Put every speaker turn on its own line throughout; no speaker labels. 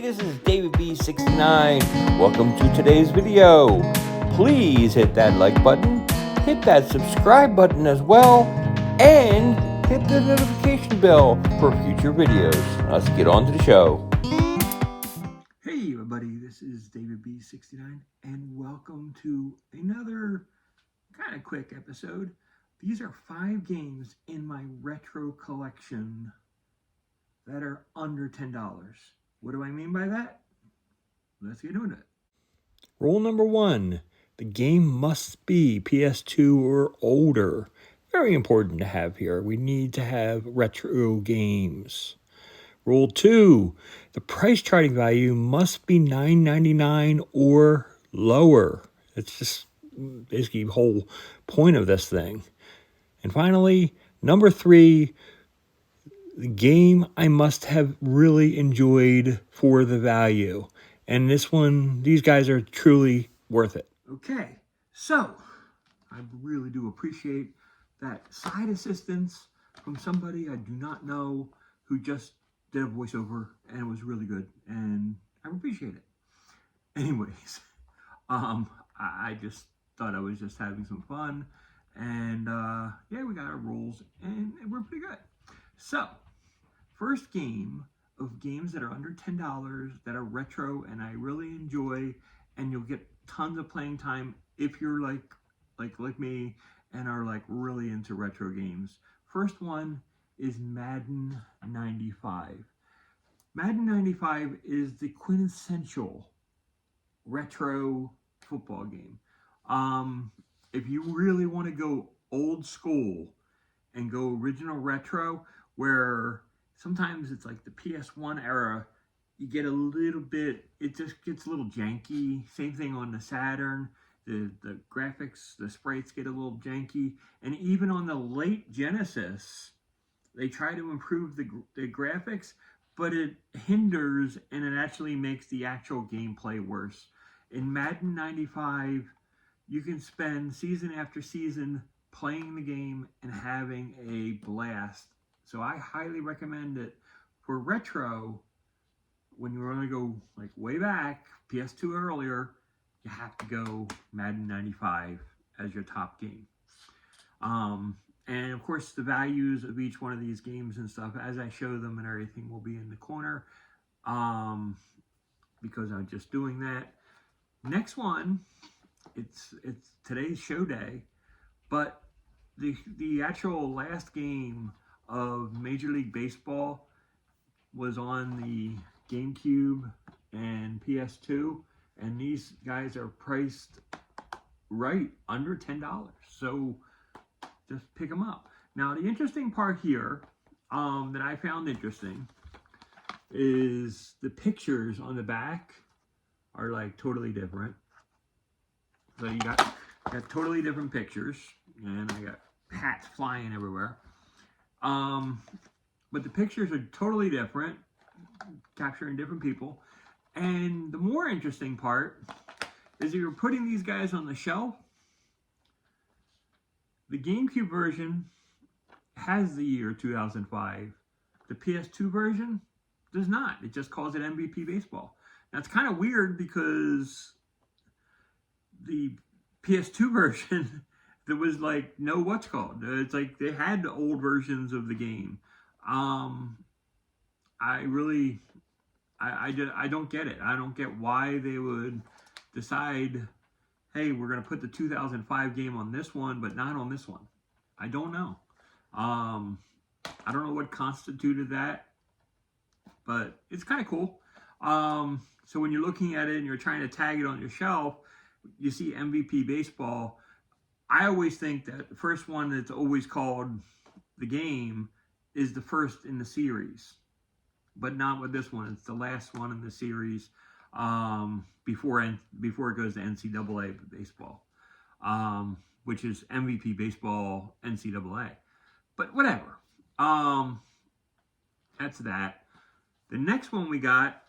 this is David B69. Welcome to today's video. Please hit that like button, hit that subscribe button as well, and hit the notification bell for future videos. Let's get on to the show.
Hey everybody, this is David B69 and welcome to another kind of quick episode. These are 5 games in my retro collection that are under $10. What do I mean by that? Let's get into it.
Rule number 1. The game must be PS2 or older. Very important to have here. We need to have retro games. Rule 2. The price charting value must be $9.99 or lower. It's just basically the whole point of this thing. And finally, number 3. The game I must have really enjoyed for the value. And this one, these guys are truly worth it.
Okay, so I really do appreciate that side assistance from somebody I do not know who just did a voiceover and it was really good and I appreciate it. Anyways, I just thought I was just having some fun and yeah, we got our rules and we're pretty good. So, first game of games that are under $10 that are retro and I really enjoy, and you'll get tons of playing time if you're like me and are like really into retro games. First one is Madden 95. Madden 95 is the quintessential retro football game. If you really want to go old school and go original retro, where sometimes it's like the PS1 era, you get a little bit, it just gets a little janky. Same thing on the Saturn. The graphics, the sprites get a little janky. And even on the late Genesis, they try to improve the graphics, but it hinders and it actually makes the actual gameplay worse. In Madden 95, you can spend season after season playing the game and having a blast. So I highly recommend it. For retro, when you want to go like way back, PS2 earlier, you have to go Madden 95 as your top game. And of course, the values of each one of these games and stuff, as I show them and everything, will be in the corner, because I'm just doing that. Next one, it's today's show day, but the actual last game of Major League Baseball was on the GameCube and PS2, and these guys are priced right under $10. So just pick them up. Now, the interesting part here that I found interesting is the pictures on the back are like totally different. So you got totally different pictures, and I got hats flying everywhere. But the pictures are totally different, capturing different people. And the more interesting part is if you're putting these guys on the shelf, the GameCube version has the year 2005. The PS2 version does not. It just calls it MVP Baseball. Now, it's kind of weird because the PS2 version, there was like no what's called. It's like they had the old versions of the game. I don't get it. I don't get why they would decide, hey, we're going to put the 2005 game on this one, but not on this one. I don't know. I don't know what constituted that, but it's kind of cool. So when you're looking at it and you're trying to tag it on your shelf, you see MVP Baseball. I always think that the first one that's always called the game is the first in the series, but not with this one. It's the last one in the series before it goes to NCAA baseball, which is MVP Baseball NCAA. But whatever. That's that. The next one we got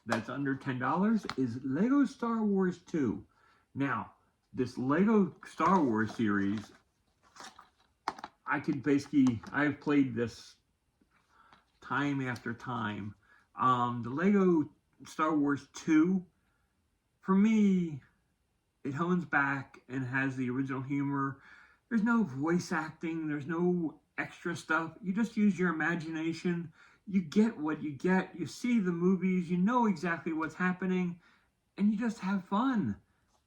that's under $10 is Lego Star Wars 2. Now, this Lego Star Wars series, I've played this time after time, The Lego Star Wars 2, for me, it hones back and has the original humor. There's no voice acting, there's no extra stuff. You just use your imagination. You get what you get. You see the movies, you know exactly what's happening, and you just have fun.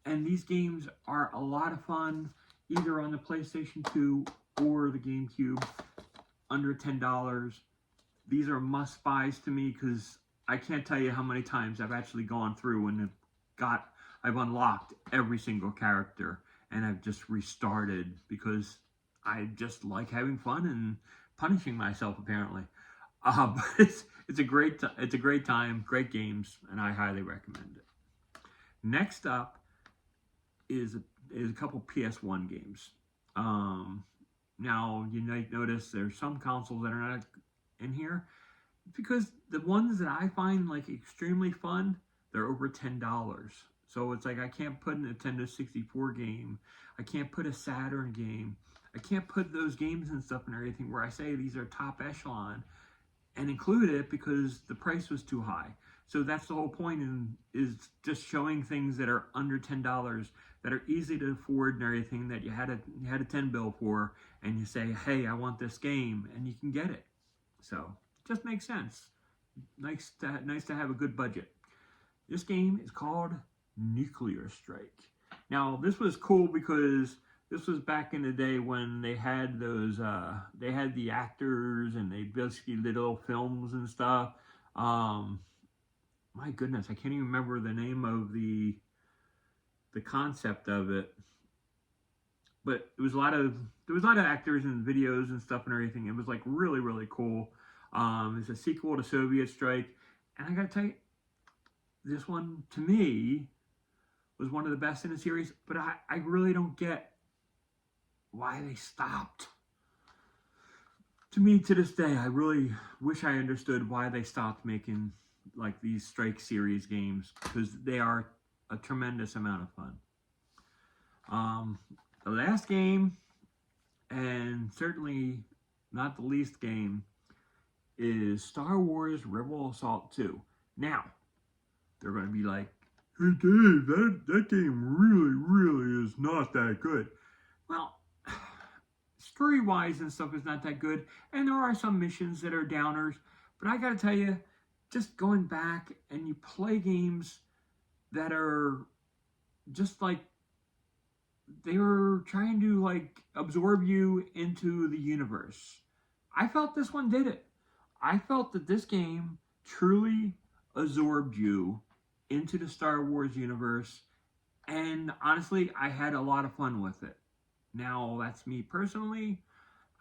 And these games are a lot of fun, either on the PlayStation 2 or the GameCube, under $10. These are must-buys to me because I can't tell you how many times I've actually gone through and I've unlocked every single character and I've just restarted because I just like having fun and punishing myself apparently. But it's a great time, great games, and I highly recommend it. Next up is a couple PS1 games. Now you might notice there's some consoles that are not in here because the ones that I find like extremely fun, they're over $10. So it's like I can't put a Nintendo 64 game, I can't put a Saturn game, I can't put those games and stuff and everything where I say these are top echelon and include it because the price was too high. So that's the whole point, is just showing things that are under $10 that are easy to afford and everything that you had a 10 bill for, and you say, hey, I want this game, and you can get it. So it just makes sense. Nice to have a good budget. This game is called Nuclear Strike. Now this was cool because this was back in the day when they had those, they had the actors and they basically did little films and stuff. My goodness, I can't even remember the name of the concept of it. But there was a lot of actors and videos and stuff and everything. It was like really, really cool. It's a sequel to Soviet Strike. And I gotta tell you, this one, to me, was one of the best in the series. But I really don't get why they stopped. To me, to this day, I really wish I understood why they stopped making like these Strike series games, because they are a tremendous amount of fun. The last game, and certainly not the least game, is Star Wars Rebel Assault 2. Now, they're going to be like, hey Dave, that game really is not that good. Well, story-wise and stuff is not that good, and there are some missions that are downers, but I gotta tell you, just going back and you play games that are just like, they were trying to like absorb you into the universe. I felt this one did it. I felt that this game truly absorbed you into the Star Wars universe, and honestly, I had a lot of fun with it. Now, that's me personally.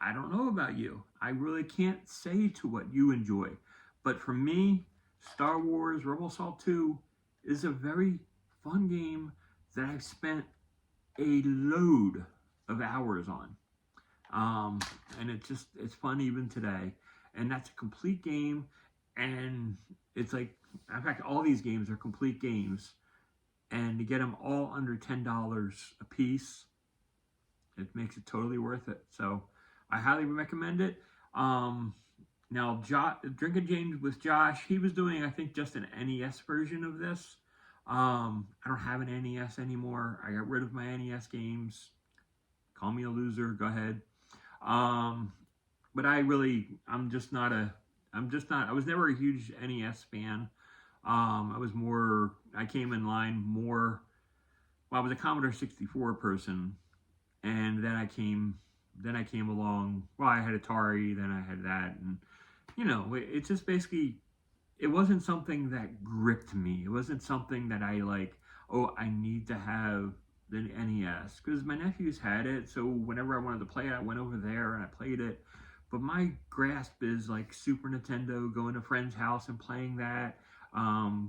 I don't know about you. I really can't say to what you enjoy. But for me, Star Wars Rebel Assault 2 is a very fun game that I've spent a load of hours on. And it's fun even today. And that's a complete game. And it's like, in fact, all these games are complete games. And to get them all under $10 a piece, it makes it totally worth it. So I highly recommend it. Now, Drinking James with Josh, he was doing, I think, just an NES version of this. I don't have an NES anymore. I got rid of my NES games. Call me a loser. Go ahead. But I was never a huge NES fan. I came in line more, well, I was a Commodore 64 person. And then I came along, well, I had Atari, then I had that, and, it's just basically, it wasn't something that gripped me. It wasn't something that I like, oh, I need to have the NES, because my nephews had it, so whenever I wanted to play it, I went over there and I played it. But my grasp is like Super Nintendo, going to a friend's house and playing that.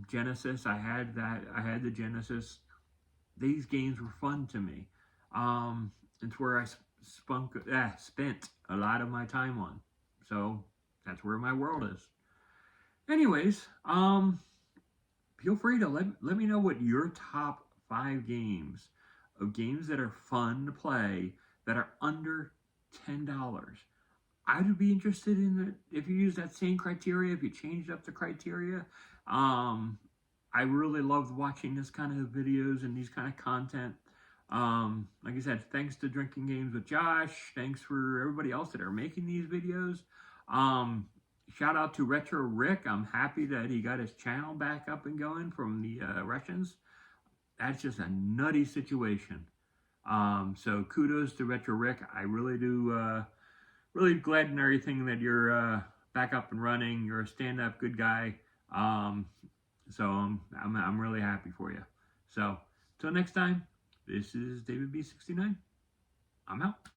Genesis, I had the Genesis. These games were fun to me. It's where I spent a lot of my time on. So that's where my world is. Anyways, feel free to let me know what your top 5 games of games that are fun to play that are under $10. I would be interested in it if you use that same criteria, if you changed up the criteria. I really loved watching this kind of videos and these kind of content. Like I said, thanks to Drinking Games with Josh. Thanks for everybody else that are making these videos. Shout out to Retro Rick. I'm happy that he got his channel back up and going from the Russians. That's just a nutty situation. So kudos to Retro Rick. I really do, really glad and everything that you're back up and running. You're a stand-up good guy. So I'm really happy for you. So till next time, this is David B69. I'm out.